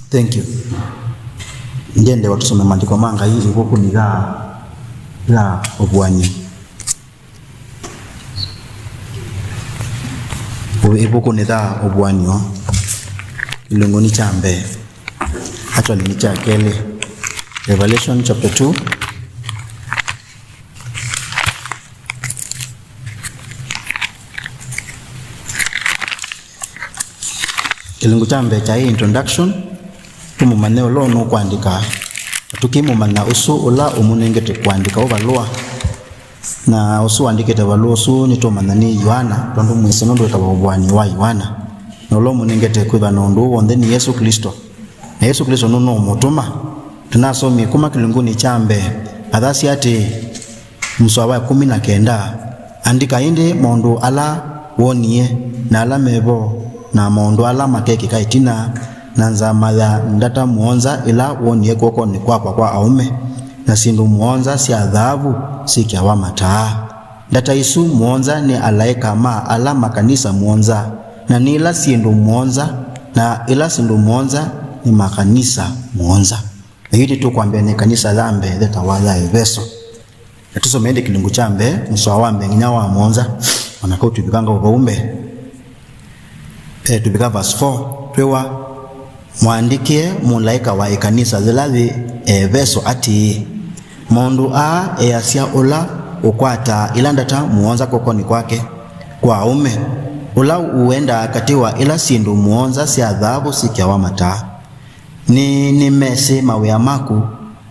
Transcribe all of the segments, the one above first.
Thank you. Ngende watusome maandiko manga hivi huku ni la obwanyi. Huku ni la obwanyi wa. Ilungu ni cha Mbee. Actually ni cha Kele. Revelation chapter 2. Ilungu cha Mbee cha hii introduction. Tumumane lo no kuandika. Tukimumana usu ula umunengete kuandika obalua. Na usu andikete balua usu nitomana ni Yohana. Tondo mwese nondo etabobwani wa Yohana. Nolo munengete kwiba nondo wonde ni Yesu Kristo. Na Yesu Kristo nuno mutuma. Tunasomi kuma kilunguni cha Mbee. Adhasi ati mswawa 19 andika indi mondo ala wonie na ala mebo na mondo ala makeki kaitina nanza maya ndata muonza ila wonie koko ni kwa aume na sindu muonza si adhabu si kiawa mataa ndata isu muonza ni alaika ma ala makanisa muonza na nila sindu muonza na ila sindu muonza ni makanisa muonza. Hili tu kuambia ni kanisa la Mbee leta wala Efeso. Natusome ende kilungu cha Mbee mswawa Mbee ngina wa muonza wanakao tubikanga ubaumbe. Tubika verse 4 twewa muandikie mulaika wa kanisa zilazi Efeso ati mundu a easia ula ukwata ilandata muonza kokoni kwake kwa ume ula uenda katiwa ila sindu muonza si adhabu si kiawa mataa ni mese mawea maku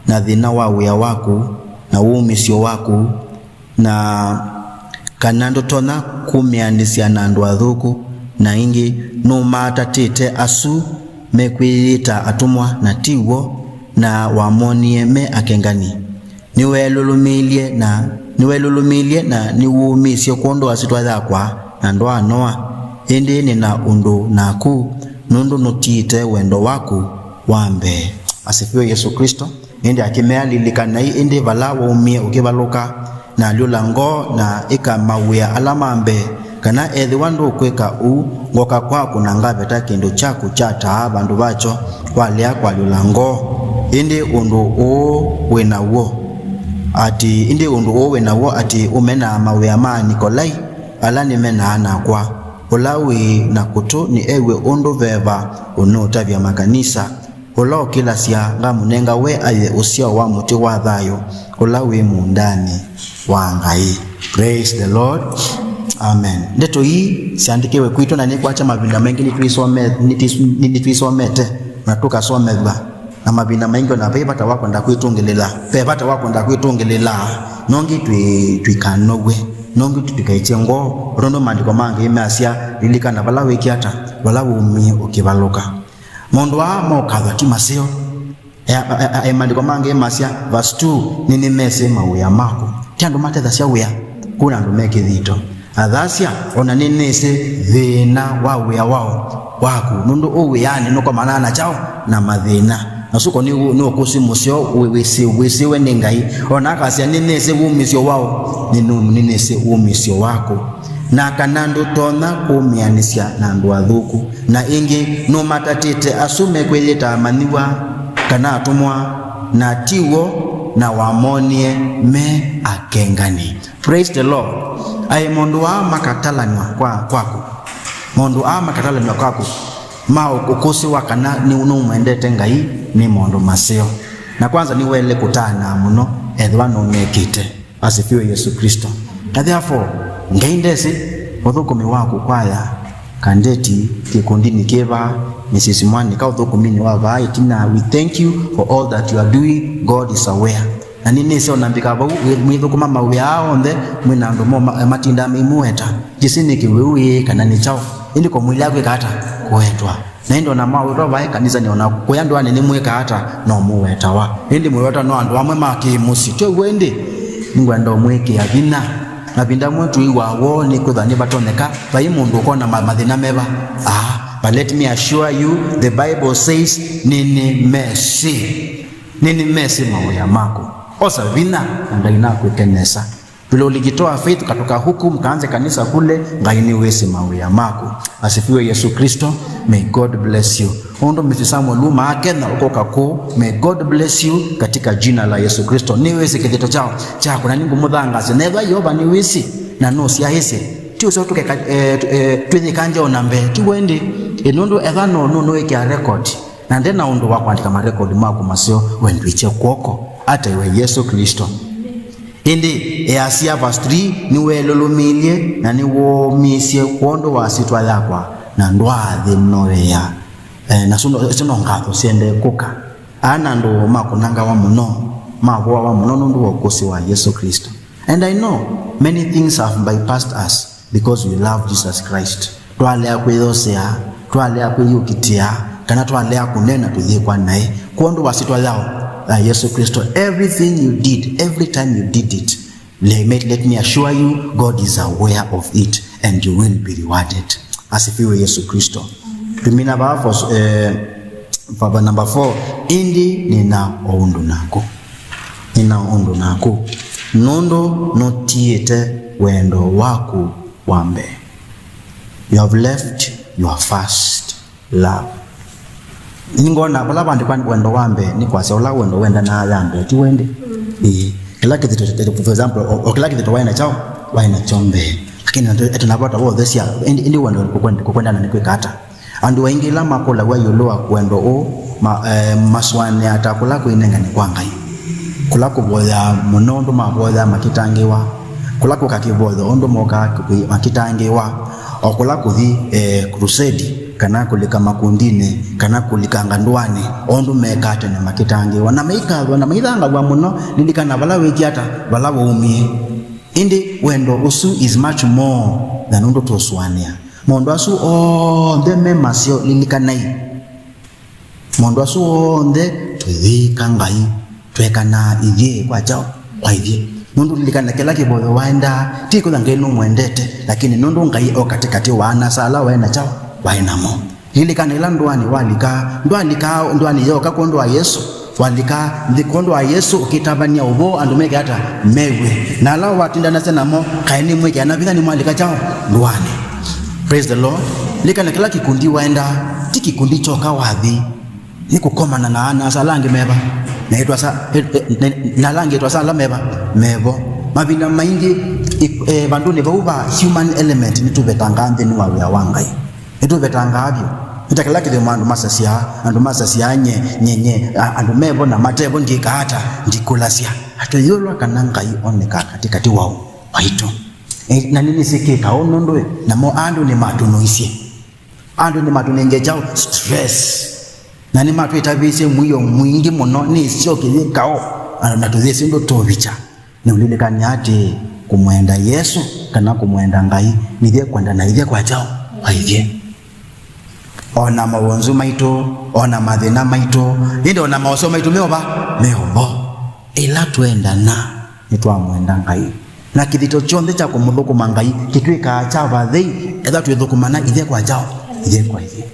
na dhina wa wea waku na uumisio waku na kanando tona kumiandisia na ndu adhuku na ingi numata tite asu mekwita atumwa na tiwo na wamonie me akengani niwelulumilie na niwumisio kondo asitwa dhakwa na ndoa noa indi ni na undu naku nundu Nūtiīte Wendo waku wa Mbee. Asifiwe Yesu Kristo. Indi akimea lilikana indi vala waumie ukivaluka na lulango na ika mawea alama Mbee kana ethi wandu kweka ngoka kwako na ngaveta kindu chaku cha taa bandu bacho kwalia kwa lulango indi undu wena wo ati indi undu wena wo ati umena mawea ma Nikolai ala nimena ana kwa ulawi na kutu ni ewe undu veva unotavya makanisa ulo kila sia ngamunenga we aye usia wa muti wa thayo ulawi mundani wa Ngai. Praise the Lord. Amen. Ndeto hii siandikiwe kwitu na nikwacha mabinda mengi nituisomete na tukasomeba na mabinda mengi na pepata wako ndakwitungelela nongi twikanogwe nongi tutikaitie ngo rondo maandiko mangi imeasia lilikana vala wikiata vala umi ukivaluka mondo wa mokadha kimasio maandiko mangi imeasia verse 2 nini mese mawea mako tiandu matetha sia wea kuna ndu meke dhito adhasia ona ninese thina wa wea wao waku nundu uweani nuko manana chao na mathina nasuko ni okusimusio wisiwe ni Ngai ona akasia ninese umisio wao ninese umisio wako na kanandu tona kumianisia na ndu athuku na ingi no matatite asume kweleta maniwa kana atumwa na tiwo na wamonie me akengani. Praise the Lord. Ai mundu wa makatalanywa kwako mundu a makatalanywa kwako ma ukusi wakana ni unumwendete Ngai ni mundu masio na kwanza ni wele kutana muno edwa no mekite. Asifiwe Yesu Kristo. Na therefore ngaindesi uthukumi wako kwaya kandeti kikundini keva ni sisi mwani ka uthukumini wa vai tina. We thank you for all that you are doing. God is aware. Na nini sio nambika bau mwithukuma mawe ao nde mwina ndo matinda mimueta jisini kiwewe kana ni chao indi kwa mwili yako ikata kuetwa na ndo na mawe ro vai kanisa ni ona kuyandwa ni mweka hata no mueta wa indi mweta no ando amwe maki musitwe wende ngwendo mweke agina na binda mwetu iwawo ni kuthani batoneka bai mundu kona mathina meba but let me assure you the Bible says nini mesi mawe ya mako osa vina ndaina kutenesa Vile ulijitoa faith katoka huku mkaanze kanisa kule, ngai ni wesi mawia mako. Asifiwe Yesu Kristo. May God bless you. Ondo misisamu luma ake na ukoka ko. May God bless you katika jina la Yesu Kristo. Ni wesi kithito chao. Chako na ningu mudhangasi. Neva yoba ni wesi. Na no siya hisi. Tiyo sa tuke tuwe kanja onambe. Tiwende. Enondo eva no eke a record. Na ndena ondo wako andika ma record mako masio. Wenduiche kuoko. Ata iwe Yesu Kristo. Indi Asia verse 3 niwe lolomilie na niwo misie kuondo wasitwa yakwa na ndwathi mnoya na suno ngatho siende kuka ana ndo makunanga wa muno mawa wa muno ndo wakosi wa Yesu Kristo. And I know many things have bypassed us because we love Jesus Christ. Twale akwithosea twale akwiyukitia kana twale akunena tuthikwa naye kuondo wasitwa yao Yesu Kristo. Everything you did, every time you did it, let me assure you, God is aware of it and you will be rewarded. Asifiwe Yesu Kristo. Tumina baba number 4, indi nina oundu nako. Nina oundu nako. Nondo nūtiīte wendo waku wa Mbee. You have left your first love. Ningona bala bandi kwa wendo wa Mbee ni kwa sababu wendo wenda na yambe ti wende kila kitu for example o kila kitu waina chao waina chombe lakini tunapata wo this year ndi wendo kwenda na nikwekata andu waingila makola wa yoloa kwendo o maswane atakula kuinenga ni kwangai kula kuboya munondo maboya makitangiwa kula kukakiboya ondo moka makitangiwa okula kuthi crusade kana kulika makundine kana kulikanga ndwane ondu mekate na makitange wana meikadwa na maithanga bwa muno lilikana bala wekiata bala boumie indi wendo usu is much more than ondo toswania mondo asu onde memasio lilikanai mondo asu onde twika ngai twekana ije kwa chao kwa ije nundu lilikana kila kiboyo waenda tiko ngeno mwendete lakini nundu ngai o katikati wana sala waenda chao wainamo lilikana ila ndwani yoka kondo wa Yesu walika ndikondo wa Yesu ukitabania ubo andumeke hata mewe na lao watindana sana mo kaini mweke anabika ni mwalika chao ndwani. Praise the Lord. Likana kila kikundi waenda tikikundi choka wathi niku komana na ana salangi meba na etwa sa na langi etwa sala meba mebo mabina maingi bandu ne bauba human element nitubetanga ndeni wa wangai nitubetanga abyo nitakala kide mandu masasia nyenye andu mebo na matebo ndika hata ndikulasia hata yolo kanangai oneka katikati wao waito na nini sikika onondo na mo andu ni matunoisie andu ni matunenge chao stress na ni matu itabise muyo mwingi muno ni sio kilikao anatuzisi ndo tovicha ni ulile kanyati kumwenda Yesu kana kumwenda ngai nithie kwenda na ithie kwa chao waithie ona mawonzu maito ona mathina maito inde ona maoso maito meoba ila twenda na nitwamwenda ngai na kithito chonde cha kumulukuma ngai kitwika cha bathei etha twithukumana ithie kwa chao ithie kwa ithie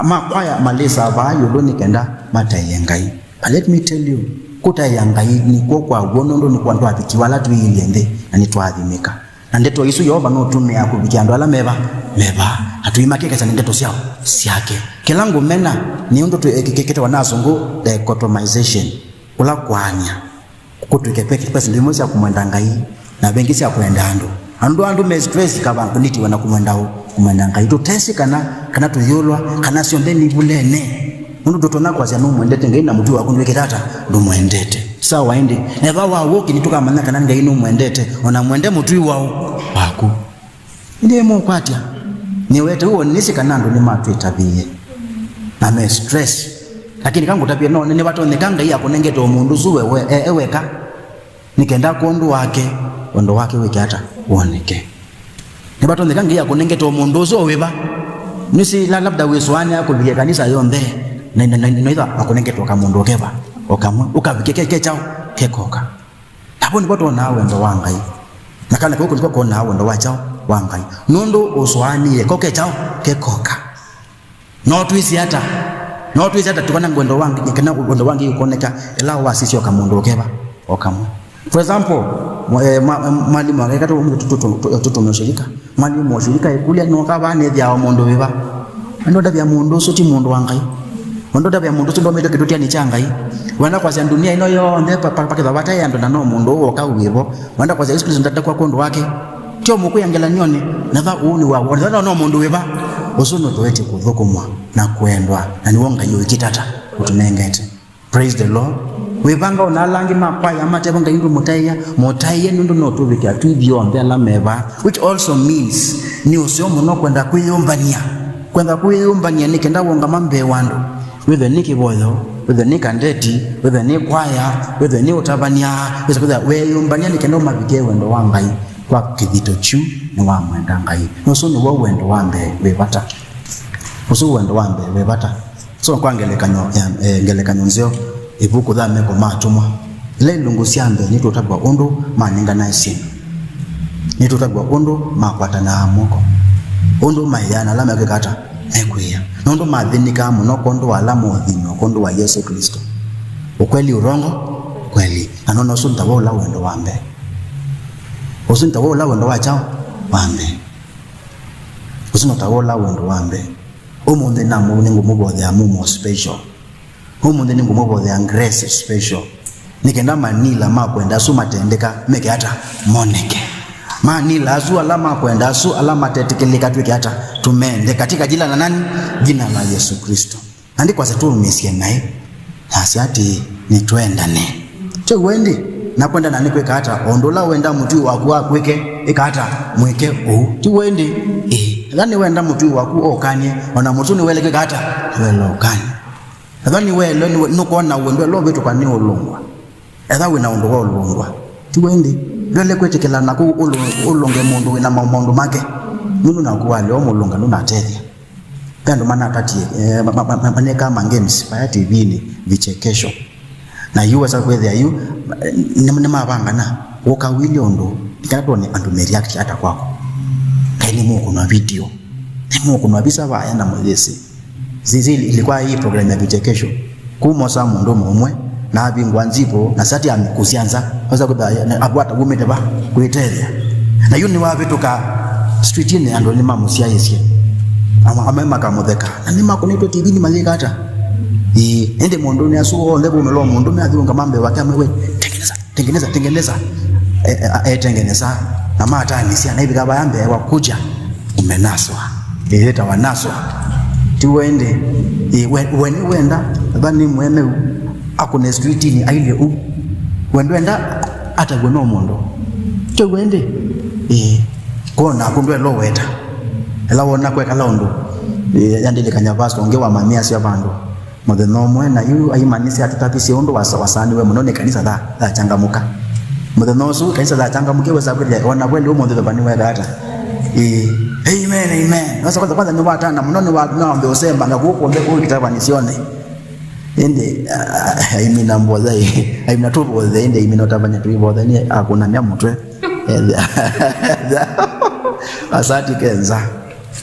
makwaya malesa bayo ndo nikenda mataye ngai. But let me tell you kutaya ngai ni kwa wonondo ni kwa ndo athikiwala tuiliende na nitwathimika na ndeto isu Yehova no tume yako bikiando ala meba atuimake kesa ndeto siao siake kilangu mena ni ndo kekete wanazungu dichotomization kula kwanya kutwekepeke pesa ndimo sia kumwenda ngai na bengi sia kwenda andu me stress kabantu niti wana kumwenda ngai to tesi kana tuyolwa kana sio ndeni bulene ndo dotona kwa sia no mwendete ngai na mtu akunweke tata ndo mwendete sawa waende na baba woki nituka manaka kana ngai no mwendete ona mwende mtu wao waku ndiye mukwatia ni wete huo nisi kanando ni matu itabie na me stress lakini kangu tabia no ni watu nekanga yako nengeto mundu zuwe eweka nikenda kondu wake ondo wake weke hata uoneke ni watu nekanga yako nengeto mundu zuwe ba nisi labda weswani yako bige kanisa yonde na ida akonengeto ka mundu okeba okamwa ukabikeke chao kekoka hapo ni watu na wendo wangai na kana huko ndiko kona wendo wachao wangai nondo oswani yekoke chao kekoka no twisi hata tukana ngwendo wangi kana ngwendo wangi ukoneka ela wasisi okamundu okeba okamwa For example, mwalimu akakata mtoto mshirika, mwalimu mshirika ikulia noka bane dia mondo beba. Ndo dabya mundu suti mundu wangai. Ndo dabya mundu ndo meto kidotia ni changai. Wanda kwa dunia ino yonde pakeza bataya ndo nano mundu woka wibo. Wanda kwa Yesu Kristo ndadakwa kondo wake. Tio mukuyangela nyone natha uni wa wanda no mundu weba. Osono toete kuthukumwa na kuendwa na niwonga yo kitata utunengete. Praise the Lord. Webanga onalangi makwaya matebo ngayindu motaiya nundu notubike atubyo mbela meba, which also means ni usio muno kwenda kuyumbania nikenda wonga mambe wandu whether niki boyo whether nika ndeti whether ni kwaya whether ni utabania whether weyumbania nikenda mabike wendo wangai kwa kidito chu ni wa mwenda ngai nusu ni wo wendo wambe webata usu wendo wambe webata so kwa ngelekanyo nzio ibuku dha meko matumwa ile lungu siambe nito tabwa ondo maninga na isi nito tabwa ondo makwata na amoko ondo mayana lama kekata ekweya nondo madhinika muno kondo wala modhino kondo wa Yesu Kristo ukweli urongo kweli anono sunta wola wendo wambe usunta wola wendo wachao wambe usunta wola wendo wambe umunde na mungu mubodhe amumo special umunde ningu mubodhe grace special nikenda manila makwenda su matendeka meke hata moneke manila azu alama kwenda su alama tetekeleka tweke hata tumende katika jina la nani? Jina la Yesu Kristo. Andikwa setu umesia naye hasi ati nitwendane cho wendi na kwenda nani kweka hata ondola wenda mtu waku kweke ikata mweke ti wendi dhani wenda mtu waku okanye ona mtu ni wele kweka hata welo okanye dhani wele nuko na wendo lo betu kwa ni olongwa edha wina ondowa olongwa ti wendi lele kwetekela na ku ulonge mundu wina mamundu make nunu na kuwale omulunga nuna atethia pendo mana atati maneka mangames pa TV vichekesho na yuwa sa kwethia yu ni mabanga na woka wili ondo ikatone andu react hata kwako kaini mungu na video ni mungu na bisa baya na mwezi zizi ilikuwa hii program ya vichekesho kumosa mundu mumwe na bingwa nzipo na sati amekusianza kwanza kwa abwata gumete ba kuitelia na yuni wa vitu ka street ine ando ni mamusia yesie amema kamutheka na ni makonito TV ni mazika hata ende mundu ni asuo lebo melo mundu me athunga mambe wake amewe tengeneza tengeneza na mata ni sia na hivi kaba yambe wakuja umenaswa ileta wanaswa tuende wenda bani mweme akune street ni aile wenda ata gwono mondo cho wende kona kundwe lo weta ela wona kweka londo yandile kanyavaso ongewa mamia sia bandu mothe no mwena yu ayimanisi atutapisi ondo wasani we munone kanisa da changamuka mothe no su kanisa da changamuke wesa kweli ona kweli umonde bani we data amen nasa kwanza ni wata na munone wa naombe usemba ngakuko ombe ko kitaba nisione ende aimina mboza aimina tubo the ende imina tabanya tubo the ni akuna nya mutwe asati kenza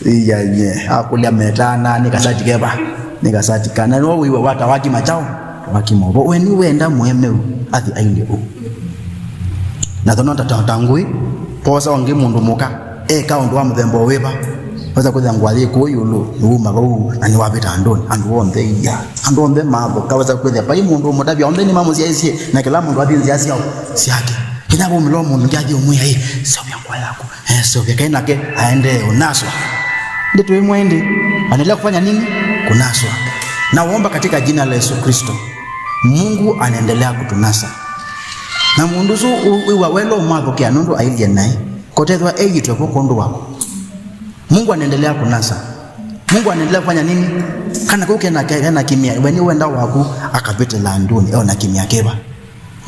iyanye akulia metana nikasati keba nikasati kana no wiwe wata waki machao waki mobo weni wenda muheme athi ainde na thono tatangui posa wange mundu muka kaundu wa mthembo weba posa kuza ngwali ko yulu numa ko ani wapita andoni andu wonde ya andu wonde mabo kawaza kuza pai mundu mutabya wonde ni mamuzi yesi na kila mundu athi nziasi yao siake kinabu mlomo njaji umuya hii sio kwa yako sio kaina ke aende unaswa ndio mwende anaendelea kufanya nini kunaswa na uomba katika jina la Yesu Kristo Mungu anaendelea kutunasa na mundu su uwa welo mwathokea nundu ailie naye kotethwa eyitwe kondo wako Mungu anaendelea kunasa Mungu anaendelea kufanya nini kana kuke na kimia weni wenda wako akavete landuni au na kimia keba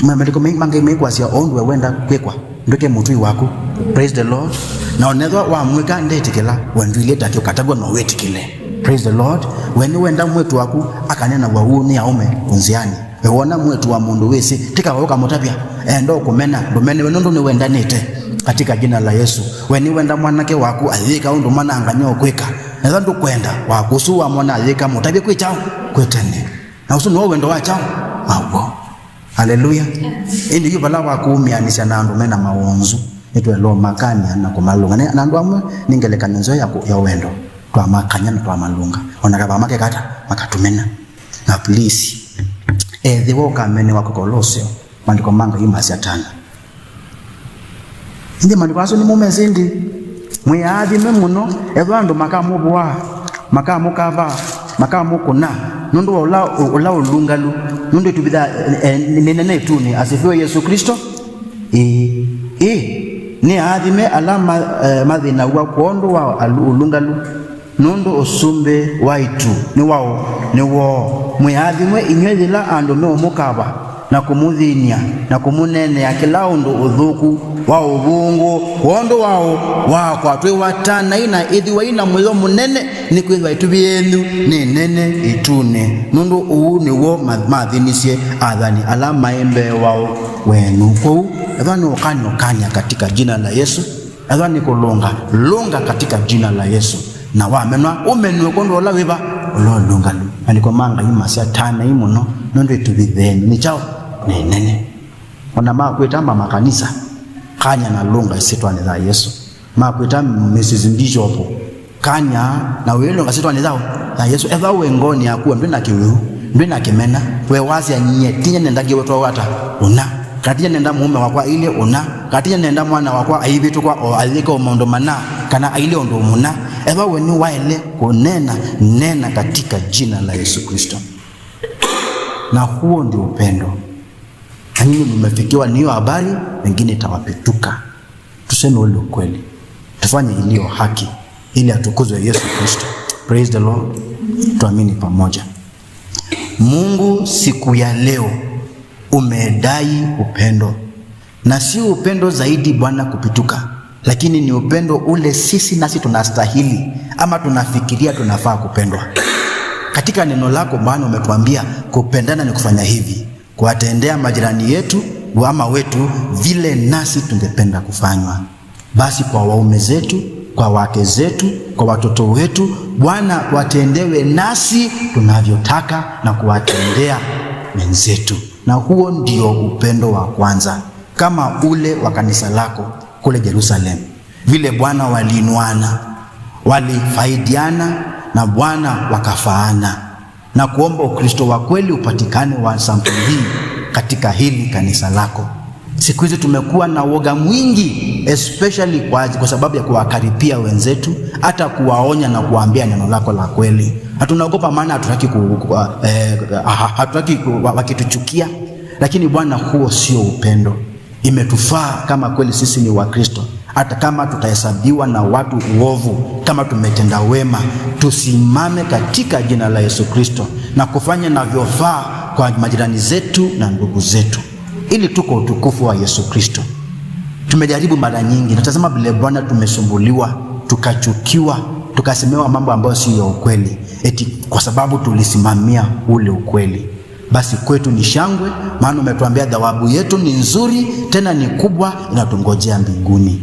maandiko mengi mekwa sia ondu wenda kwekwa ndoke mutui wako praise the Lord na onethwa wa mweka ndetikela wandwile takyo katagwa no wetikile praise the Lord when wenda mwetu wako akanena wa uni aume kunziani wona mwetu wa mundu wese tika woka mutapya endo kumena domene wenondo ni wenda nete katika jina la Yesu when wenda mwanake wako alika undu mana anganyo kweka na ndu kwenda wakusuwa mwana alika mutapya kwichao kwetene na usu no wendo wachao awo Haleluya. Indi yubala wakuumianisha na andu mena maonzu etwe lo makanya na kumalunga na andu amwe ningelekana nzo ya wendo twa makanya na twa malunga onakaba make kata makatumena na please the woka mene wako Kolosio mandiko manga imasi atana indi mandiko aso ni mumezindi mwiadi memuno evandu makamubwa makamukava makamukuna nundu ola ulungalu nundu tubida nene tuni asifiwe Yesu Kristo ni adime alama madhina wa kuondo wa ulungalu nundu osumbe waitu ni wo mwiadhimwe inywethila andu me omukaba na kumuthinia na kumunene ya kila undu uthuku wa ubungu wondo wao wakwa twi watana ina ithiwa ina mwizo munene ni kwithwa itubienu ni nene itune nundu uu ni wo mathinisie athani ala maembe wao wenu kou athani ukanya katika jina la Yesu athani kulunga katika jina la Yesu na wamenwa umenwe kondo la wiba ololunga andiko manga imasi atana imuno nundu itubitheni ni chao ni nene ona makwetamba makanisa kanya na lunga isitwane za Yesu makweta Mrs. Bishop kanya na welo ngasitwane zao za Yesu eva wengoni akuwa ndina kiwu ndina kimena we wazi anyetinya nenda giwetwa wata una katinya nenda mume wakwa ile una katinya nenda mwana wakwa aibitu kwa o aliko mondo mana kana ile ondo muna eva weni waile kunena katika jina la Yesu Kristo na huo ndio upendo. Nyinyi mmefikiwa niyo habari wengine itawapetuka. Tuseme ule ukweli. Tufanye iliyo haki ili atukuzwe Yesu Kristo. Praise the Lord. Tuamini pamoja. Mungu siku ya leo umedai upendo. Na si upendo zaidi Bwana kupituka, lakini ni upendo ule sisi nasi tunastahili ama tunafikiria tunafaa kupendwa. Katika neno lako Bwana umetuambia kupendana ni kufanya hivi, kuwatendea majirani yetu ama wetu vile nasi tungependa kufanywa. Basi kwa waume zetu, kwa wake zetu, kwa watoto wetu, Bwana watendewe nasi tunavyotaka na kuwatendea wenzetu. Na huo ndio upendo wa kwanza, kama ule wa kanisa lako kule Jerusalem. Vile Bwana waliinuana, walifaidiana na Bwana wakafaana. Na kuomba Ukristo wa kweli upatikane wa sampuli hii katika hili kanisa lako. Siku hizi tumekuwa na woga mwingi, especially kwa sababu ya kuwakaripia wenzetu, hata kuwaonya na kuambia neno lako la kweli. Hatunaogopa maana hatutaki wakituchukia, lakini Bwana huo sio upendo. Imetufaa kama kweli sisi ni Wakristo, hata kama tutahesabiwa na watu uovu, kama tumetenda wema, tusimame katika jina la Yesu Kristo na kufanya navyofaa kwa majirani zetu na ndugu zetu, ili tuko utukufu wa Yesu Kristo. Tumejaribu mara nyingi, natazama vile Bwana tumesumbuliwa, tukachukiwa, tukasemewa mambo ambayo si ya ukweli, eti kwa sababu tulisimamia ule ukweli. Basi kwetu ni shangwe, maana umetuambia thawabu yetu ni nzuri, tena ni kubwa, inatungojea mbinguni.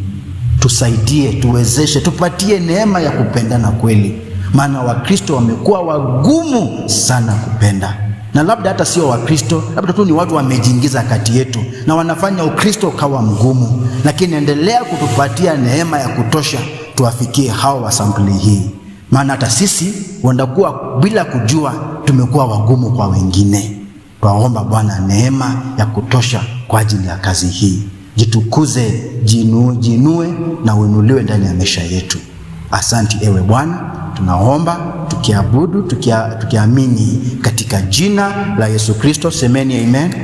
Tusaidie, tuwezeshe, tupatie neema ya kupendana kweli, maana Wakristo wamekuwa wagumu sana kupenda. Na labda hata sio Wakristo, labda tu ni watu wamejiingiza kati yetu na wanafanya Ukristo ukawa mgumu, lakini endelea kutupatia neema ya kutosha tuwafikie hao wa sampuli hii, maana hata sisi wandakuwa bila kujua tumekuwa wagumu kwa wengine. Twaomba Bwana neema ya kutosha kwa ajili ya kazi hii. Jitukuze, jinue na uinuliwe ndani ya maisha yetu. Asante ewe Bwana, tunaomba tukiabudu tukiamini katika jina la Yesu Kristo. Semeni amen.